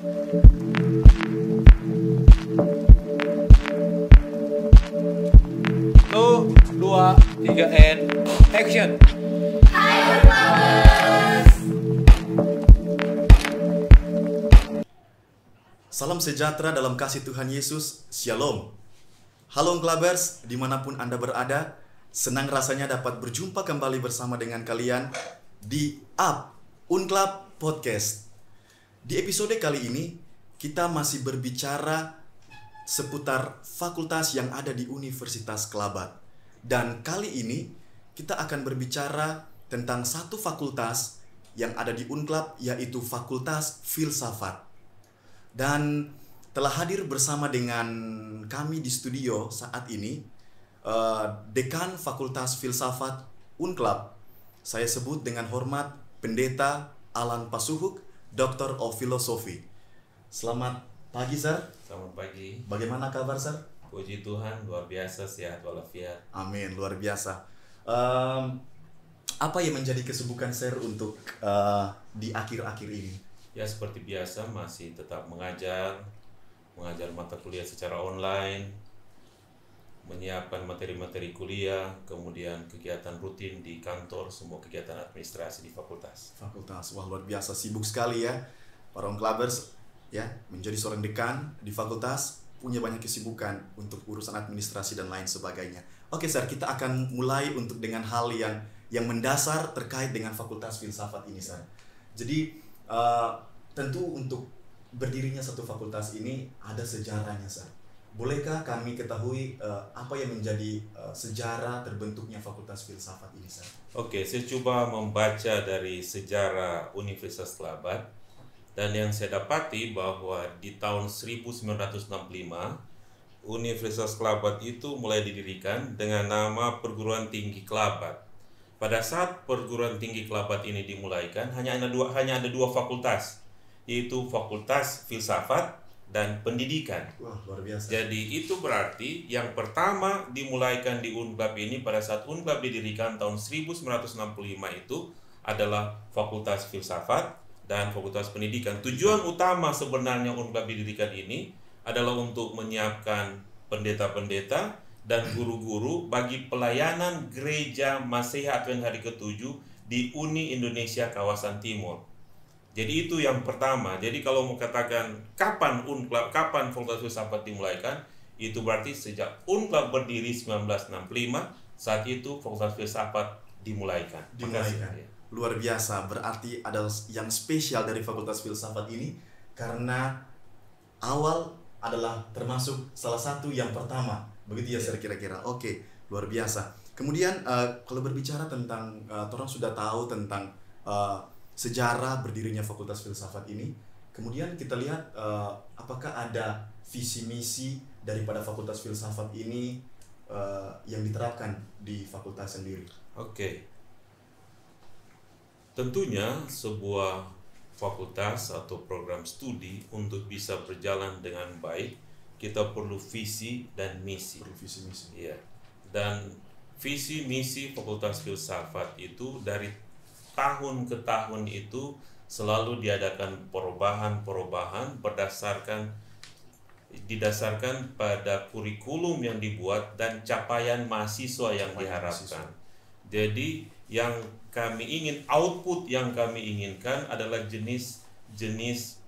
Satu, dua, tiga, and action. Salam sejahtera dalam kasih Tuhan Yesus, Shalom. Halo Unclubers, dimanapun Anda berada, senang rasanya dapat berjumpa kembali bersama dengan kalian di Up Unclub Podcast. Di episode kali ini, kita masih berbicara seputar fakultas yang ada di Universitas Kelabat. Dan kali ini, kita akan berbicara tentang satu fakultas yang ada di Unclub, yaitu Fakultas Filsafat. Dan telah hadir bersama dengan kami di studio saat ini Dekan Fakultas Filsafat Unclub. Saya sebut dengan hormat Pendeta Alan Pasuhuk, Doctor of Philosophy. Selamat pagi, Sir. Selamat pagi. Bagaimana kabar, Sir? Puji Tuhan, luar biasa, sehat walafiat. Amin, luar biasa. Apa yang menjadi kesibukan Sir untuk di akhir-akhir ini? Ya, seperti biasa masih tetap mengajar mata kuliah secara online, menyiapkan materi-materi kuliah, kemudian kegiatan rutin di kantor, semua kegiatan administrasi di fakultas. Wah, luar biasa, sibuk sekali ya para Unclubers ya, menjadi seorang dekan di fakultas, punya banyak kesibukan untuk urusan administrasi dan lain sebagainya. Oke, Sir, kita akan mulai untuk dengan hal yang mendasar terkait dengan Fakultas Filsafat ini, Sir. Jadi tentu untuk berdirinya satu fakultas ini ada sejarahnya, Sir. Bolehkah kami ketahui apa yang menjadi sejarah terbentuknya Fakultas Filsafat ini, Sir? Oke, saya coba membaca dari sejarah Universitas Kelabat, dan yang saya dapati bahwa di tahun 1965 Universitas Kelabat itu mulai didirikan dengan nama Perguruan Tinggi Kelabat. Pada saat Perguruan Tinggi Kelabat ini dimulaikan, hanya ada dua fakultas, yaitu Fakultas Filsafat dan Pendidikan. Wah, luar biasa. Jadi itu berarti yang pertama dimulaikan di Unclub ini pada saat Unclub didirikan tahun 1965 itu adalah Fakultas Filsafat dan Fakultas Pendidikan. Tujuan utama sebenarnya Unclub didirikan ini adalah untuk menyiapkan pendeta-pendeta dan guru-guru bagi pelayanan Gereja Masehi Advent Hari ke-7 di Uni Indonesia kawasan Timur. Jadi itu yang pertama. Jadi kalau mau katakan kapan Unclub, kapan Fakultas Filsafat dimulaikan, itu berarti sejak Unclub berdiri 1965, saat itu Fakultas Filsafat dimulaikan. Ya. Luar biasa, berarti ada yang spesial dari Fakultas Filsafat ini karena awal adalah termasuk salah satu yang pertama. Begitu ya, Sir, kira-kira. Oke, luar biasa. Kemudian kalau berbicara tentang orang sudah tahu tentang sejarah berdirinya Fakultas Filsafat ini, kemudian kita lihat apakah ada visi misi daripada Fakultas Filsafat ini yang diterapkan di fakultas sendiri. Oke. Tentunya sebuah fakultas atau program studi untuk bisa berjalan dengan baik, kita perlu visi dan misi. Visi misi. Iya. Dan visi misi Fakultas Filsafat itu dari tahun ke tahun itu selalu diadakan perubahan didasarkan pada kurikulum yang dibuat dan capaian mahasiswa yang diharapkan. Jadi yang kami ingin, output yang kami inginkan adalah jenis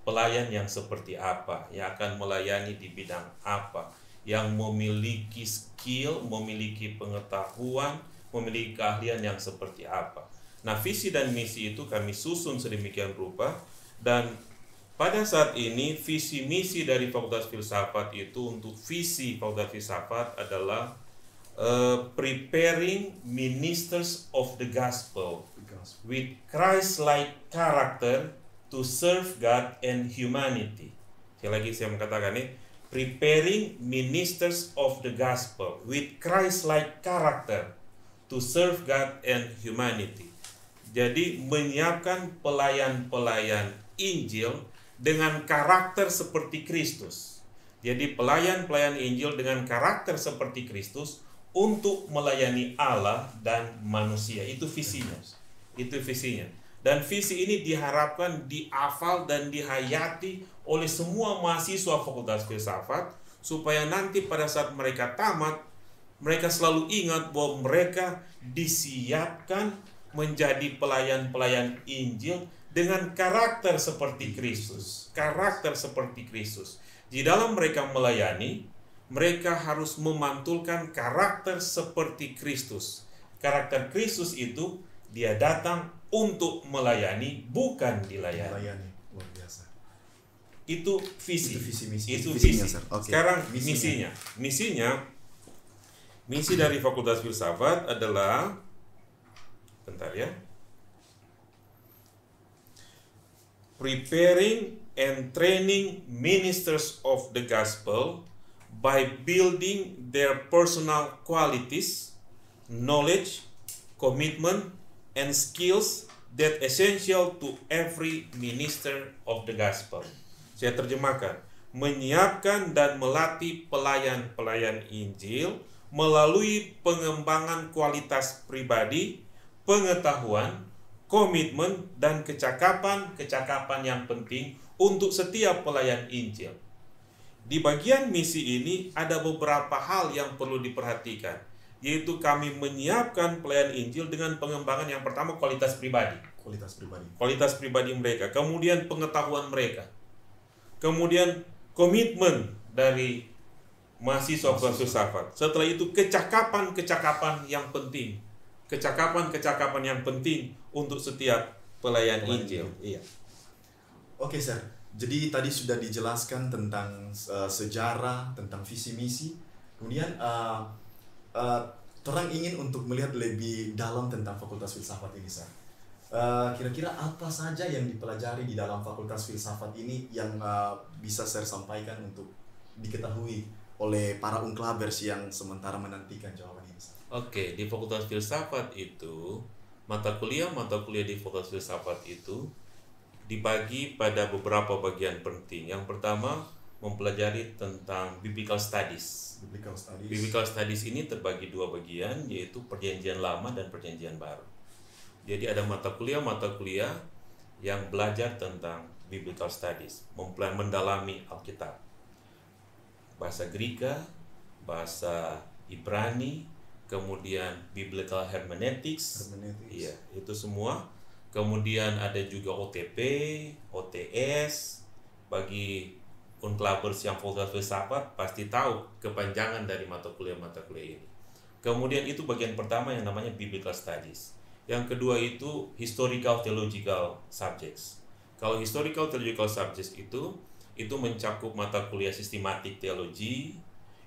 pelayan yang seperti apa, yang akan melayani di bidang apa, yang memiliki skill, memiliki pengetahuan, memiliki keahlian yang seperti apa. Nah, visi dan misi itu kami susun sedemikian rupa, dan pada saat ini visi misi dari Fakultas Filsafat itu, untuk visi Fakultas Filsafat adalah preparing ministers of the gospel with Christ-like character to serve God and humanity. Sekali lagi saya mengatakan ini, preparing ministers of the gospel with Christ-like character to serve God and humanity. Jadi menyiapkan pelayan-pelayan Injil dengan karakter seperti Kristus. Jadi pelayan-pelayan Injil dengan karakter seperti Kristus untuk melayani Allah dan manusia. Itu visinya. Dan visi ini diharapkan dihafal dan dihayati oleh semua mahasiswa Fakultas Filsafat, supaya nanti pada saat mereka tamat, mereka selalu ingat bahwa mereka disiapkan menjadi pelayan-pelayan Injil dengan karakter seperti Kristus. Karakter seperti Kristus. Di dalam mereka melayani, mereka harus memantulkan karakter seperti Kristus. Karakter Kristus itu, dia datang untuk melayani, bukan dilayani. Melayani, luar biasa. Itu visi. Itu visi misi. Itu Visinya, visi. Sir. Oke. Sekarang Misinya. Misi dari Fakultas Filsafat adalah, bentar ya, preparing and training ministers of the gospel by building their personal qualities, knowledge, commitment, and skills that essential to every minister of the gospel. Saya terjemahkan, menyiapkan dan melatih pelayan-pelayan Injil melalui pengembangan kualitas pribadi, pengetahuan, komitmen, dan kecakapan yang penting untuk setiap pelayan Injil. Di bagian misi ini ada beberapa hal yang perlu diperhatikan, yaitu kami menyiapkan pelayan Injil dengan pengembangan yang pertama kualitas pribadi. Kualitas pribadi mereka, kemudian pengetahuan mereka, kemudian komitmen dari mahasiswa filsafat. Setelah itu kecakapan yang penting. Kecakapan yang penting untuk setiap pelayan Injil. Iya. Oke, Sir. Jadi tadi sudah dijelaskan tentang sejarah, tentang visi misi. Kemudian orang ingin untuk melihat lebih dalam tentang Fakultas Filsafat ini, Sir. Kira-kira apa saja yang dipelajari di dalam Fakultas Filsafat ini yang bisa saya sampaikan untuk diketahui oleh para unklabers yang sementara menantikan jawaban ini, Sir? Oke, di Fakultas Filsafat itu mata kuliah di Fakultas Filsafat itu dibagi pada beberapa bagian penting. Yang pertama, mempelajari tentang Biblical Studies. Biblical Studies ini terbagi dua bagian, yaitu Perjanjian Lama dan Perjanjian Baru. Jadi ada mata kuliah yang belajar tentang Biblical Studies, mendalami Alkitab. Bahasa Greka, bahasa Ibrani, kemudian Biblical Hermeneutics. Iya, itu semua. Kemudian ada juga OTP, OTS. Bagi unklabers yang Fakultas Filsafat pasti tahu kepanjangan dari mata kuliah ini. Kemudian itu bagian pertama yang namanya Biblical Studies. Yang kedua itu Historical Theological Subjects. Kalau Historical Theological Subjects itu mencakup mata kuliah sistematik teologi,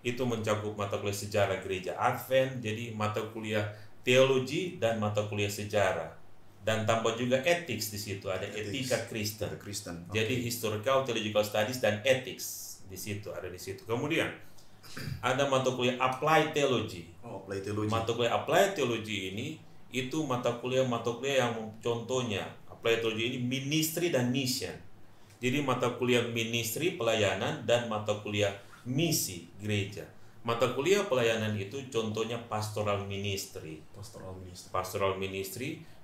itu mencakup mata kuliah sejarah gereja Advent, jadi mata kuliah teologi dan mata kuliah sejarah. Dan tambah juga ethics di situ, ada etika Kristen. Okay. Jadi Historical Theological Studies dan ethics di situ, ada di situ. Kemudian ada mata kuliah Applied Theology. Applied Theology. Mata kuliah Applied Theology ini itu mata kuliah yang contohnya Applied Theology ini ministry dan mission. Jadi mata kuliah ministry pelayanan dan mata kuliah misi gereja. Mata kuliah pelayanan itu contohnya pastoral ministry.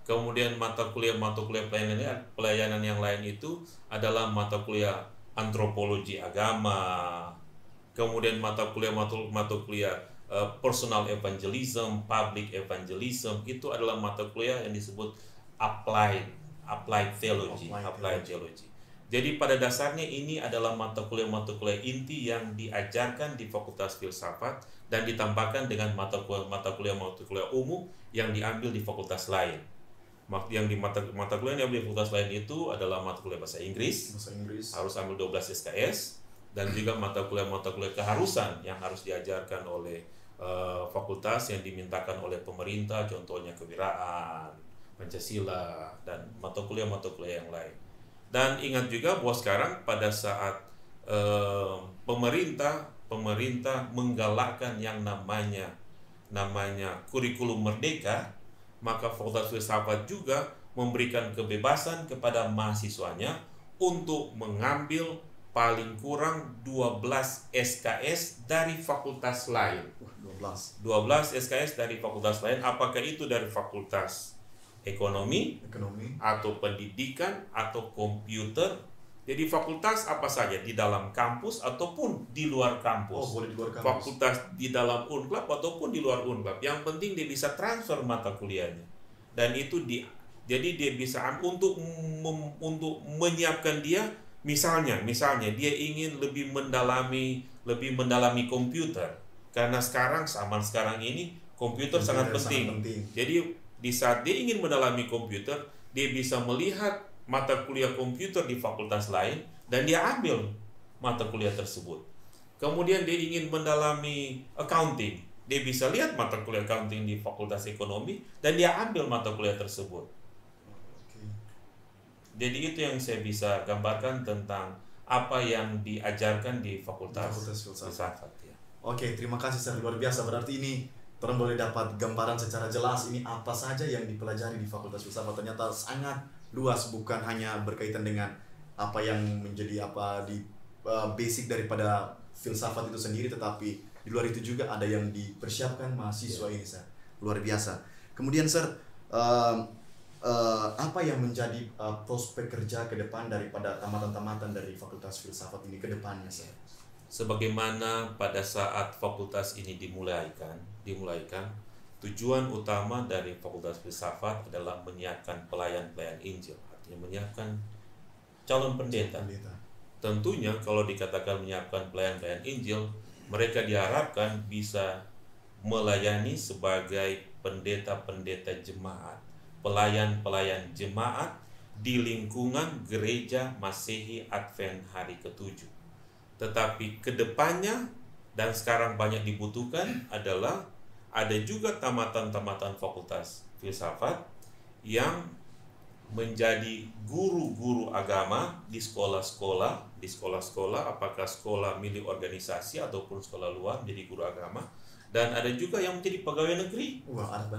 Kemudian mata kuliah pelayanan yang lain itu adalah mata kuliah antropologi agama. Kemudian mata kuliah personal evangelism, public evangelism, itu adalah mata kuliah yang disebut applied theology. Jadi pada dasarnya ini adalah mata kuliah inti yang diajarkan di Fakultas Filsafat dan ditambahkan dengan mata kuliah umum yang diambil di fakultas lain. Yang di mata kuliah yang diambil di fakultas lain itu adalah mata kuliah bahasa Inggris. Harus ambil 12 SKS, dan juga mata kuliah keharusan yang harus diajarkan oleh fakultas yang dimintakan oleh pemerintah, contohnya kewiraan, Pancasila, dan mata kuliah yang lain. Dan ingat juga bahwa sekarang pada saat pemerintah menggalakkan yang namanya kurikulum merdeka, maka Fakultas Filsafat juga memberikan kebebasan kepada mahasiswanya untuk mengambil paling kurang 12 SKS dari fakultas lain. 12 SKS dari fakultas lain, apakah itu dari fakultas ekonomi, atau pendidikan, atau komputer. Jadi fakultas apa saja di dalam kampus ataupun di luar kampus. Boleh di luar kampus. Fakultas di dalam Unklab ataupun di luar Unklab. Yang penting dia bisa transfer mata kuliahnya. Dan itu jadi dia bisa untuk menyiapkan dia, misalnya dia ingin lebih mendalami komputer. Karena zaman sekarang ini komputer sangat penting. Jadi di saat dia ingin mendalami komputer, dia bisa melihat mata kuliah komputer di fakultas lain dan dia ambil mata kuliah tersebut. Kemudian dia ingin mendalami accounting, dia bisa lihat mata kuliah accounting di fakultas ekonomi dan dia ambil mata kuliah tersebut. Jadi itu yang saya bisa gambarkan tentang apa yang diajarkan di fakultas filsafat. Ya. Oke, terima kasih Sir, luar biasa. Berarti ini orang boleh dapat gambaran secara jelas ini apa saja yang dipelajari di fakultas filsafat. Ternyata sangat luas, bukan hanya berkaitan dengan apa yang menjadi basic daripada filsafat itu sendiri, tetapi di luar itu juga ada yang dipersiapkan mahasiswa ini, Sir. Luar biasa. Kemudian Sir, apa yang menjadi prospek kerja ke depan daripada tamatan-tamatan dari fakultas filsafat ini ke depannya, Sir? Sebagaimana pada saat fakultas ini dimulaikan, tujuan utama dari fakultas filsafat adalah menyiapkan pelayan-pelayan Injil, artinya menyiapkan calon pendeta. Tentunya kalau dikatakan menyiapkan pelayan-pelayan Injil, mereka diharapkan bisa melayani sebagai pendeta-pendeta jemaat, pelayan-pelayan jemaat di lingkungan gereja Masehi Advent hari ke-7. Tetapi kedepannya dan sekarang banyak dibutuhkan adalah ada juga tamatan-tamatan fakultas filsafat yang menjadi guru-guru agama di sekolah-sekolah, apakah sekolah milik organisasi ataupun sekolah luar menjadi guru agama, dan ada juga yang menjadi pegawai negeri,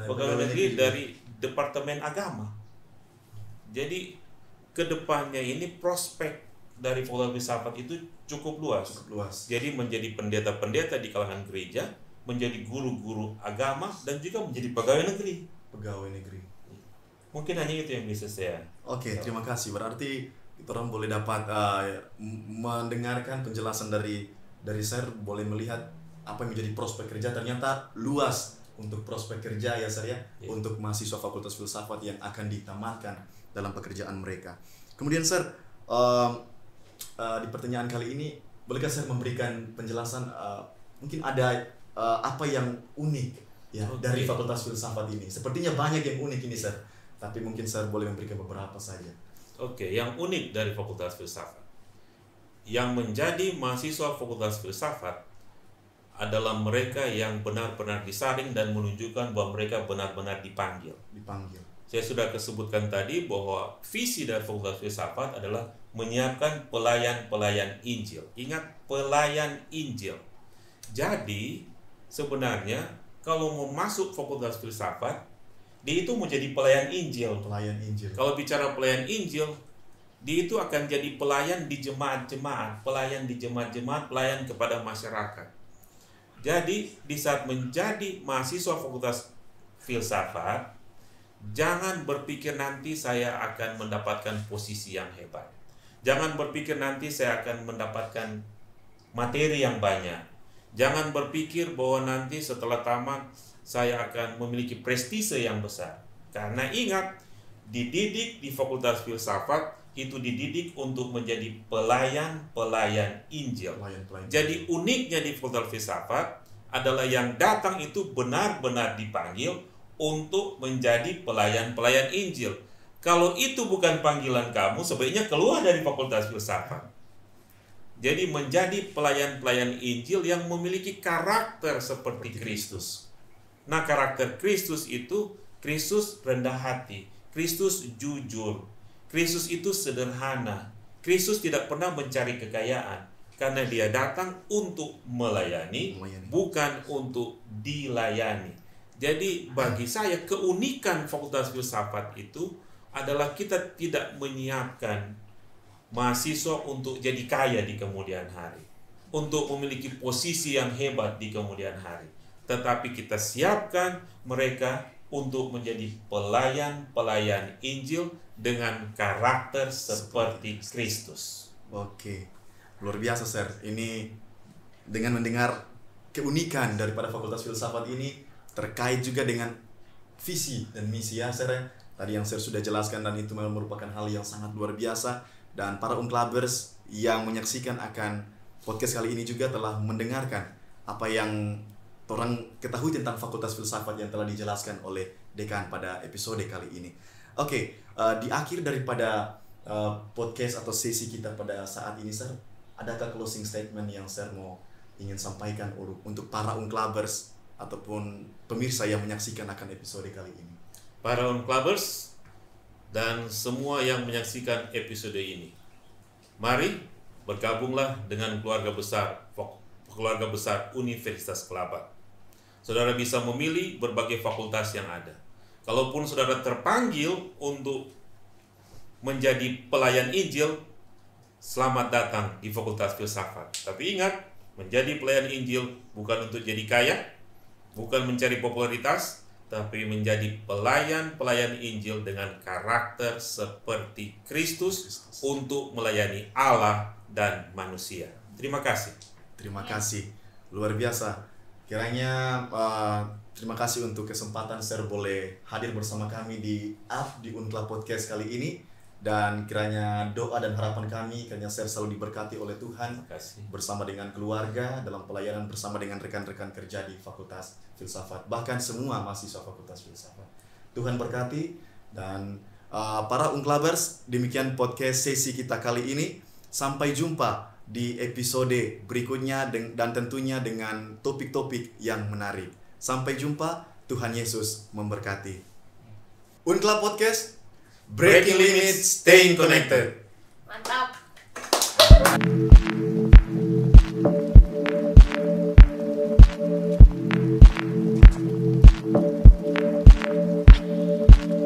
pegawai negeri dari Departemen Agama. Jadi kedepannya ini prospek dari fakultas filsafat itu cukup luas. Jadi menjadi pendeta-pendeta di kalangan gereja, menjadi guru-guru agama, dan juga menjadi pegawai negeri. Mungkin hanya itu yang bisa saya. Oke, terima kasih. Berarti kita orang boleh dapat mendengarkan penjelasan dari Sir, boleh melihat apa yang menjadi prospek kerja. Ternyata luas untuk prospek kerja ya Sir ya, untuk mahasiswa fakultas filsafat yang akan ditamatkan dalam pekerjaan mereka. Kemudian Sir, di pertanyaan kali ini bolehkah Sir memberikan penjelasan mungkin ada apa yang unik ya dari fakultas filsafat ini? Sepertinya banyak yang unik ini Sir, tapi mungkin Sir boleh memberikan beberapa saja. Yang unik dari fakultas filsafat, yang menjadi mahasiswa fakultas filsafat adalah mereka yang benar-benar disaring dan menunjukkan bahwa mereka benar-benar dipanggil. Saya sudah sebutkan tadi bahwa visi dari fakultas filsafat adalah menyiapkan pelayan-pelayan Injil. Ingat, pelayan Injil. Jadi sebenarnya kalau mau masuk fakultas filsafat, dia itu menjadi pelayan Injil. Kalau bicara pelayan Injil, dia itu akan jadi pelayan di jemaat-jemaat, pelayan kepada masyarakat. Jadi di saat menjadi mahasiswa fakultas filsafat, jangan berpikir nanti saya akan mendapatkan posisi yang hebat. Jangan berpikir nanti saya akan mendapatkan materi yang banyak. Jangan berpikir bahwa nanti setelah tamat saya akan memiliki prestise yang besar. Karena ingat, dididik di fakultas filsafat itu dididik untuk menjadi pelayan Injil. Jadi uniknya di fakultas filsafat adalah yang datang itu benar-benar dipanggil untuk menjadi pelayan Injil. Kalau itu bukan panggilan kamu, sebaiknya keluar dari fakultas filsafat. Jadi menjadi pelayan Injil yang memiliki karakter seperti Kristus. Nah, karakter Kristus itu, Kristus rendah hati, Kristus jujur, Kristus itu sederhana. Kristus tidak pernah mencari kekayaan, karena dia datang untuk melayani, bukan untuk dilayani. Jadi bagi saya keunikan fakultas filsafat itu adalah kita tidak menyiapkan mahasiswa untuk jadi kaya di kemudian hari, untuk memiliki posisi yang hebat di kemudian hari. Tetapi kita siapkan mereka untuk menjadi pelayan-pelayan Injil dengan karakter seperti Kristus. Oke, luar biasa, Sir. Ini dengan mendengar keunikan daripada Fakultas Filsafat ini terkait juga dengan visi dan misi ya, Sir. Tadi yang Sir sudah jelaskan dan itu memang merupakan hal yang sangat luar biasa. Dan para Unclubbers yang menyaksikan akan podcast kali ini juga telah mendengarkan apa yang orang ketahui tentang Fakultas Filsafat yang telah dijelaskan oleh Dekan pada episode kali ini. Oke, di akhir daripada podcast atau sesi kita pada saat ini, Sir, adakah closing statement yang Sir mau ingin sampaikan untuk para Unclubbers ataupun pemirsa yang menyaksikan akan episode kali ini? Para Unclubbers dan semua yang menyaksikan episode ini, mari bergabunglah dengan keluarga besar Universitas Kelapa. Saudara bisa memilih berbagai fakultas yang ada. Kalaupun saudara terpanggil untuk menjadi pelayan Injil, selamat datang di Fakultas Filsafat. Tapi ingat, menjadi pelayan Injil bukan untuk jadi kaya, bukan mencari popularitas, tapi menjadi pelayan-pelayan Injil dengan karakter seperti Kristus untuk melayani Allah dan manusia. Terima kasih. Terima kasih. Luar biasa. Kiranya terima kasih untuk kesempatan Sir boleh hadir bersama kami di Unclub Podcast kali ini. Dan kiranya doa dan harapan kami kiranya Sir selalu diberkati oleh Tuhan bersama dengan keluarga dalam pelayanan bersama dengan rekan-rekan kerja di Fakultas Filsafat, bahkan semua mahasiswa Fakultas Filsafat. Tuhan berkati. Dan para Unclubbers, demikian podcast sesi kita kali ini. Sampai jumpa di episode berikutnya dan tentunya dengan topik-topik yang menarik. Sampai jumpa, Tuhan Yesus memberkati. Unclub Podcast, breaking limits, staying connected. Mantap.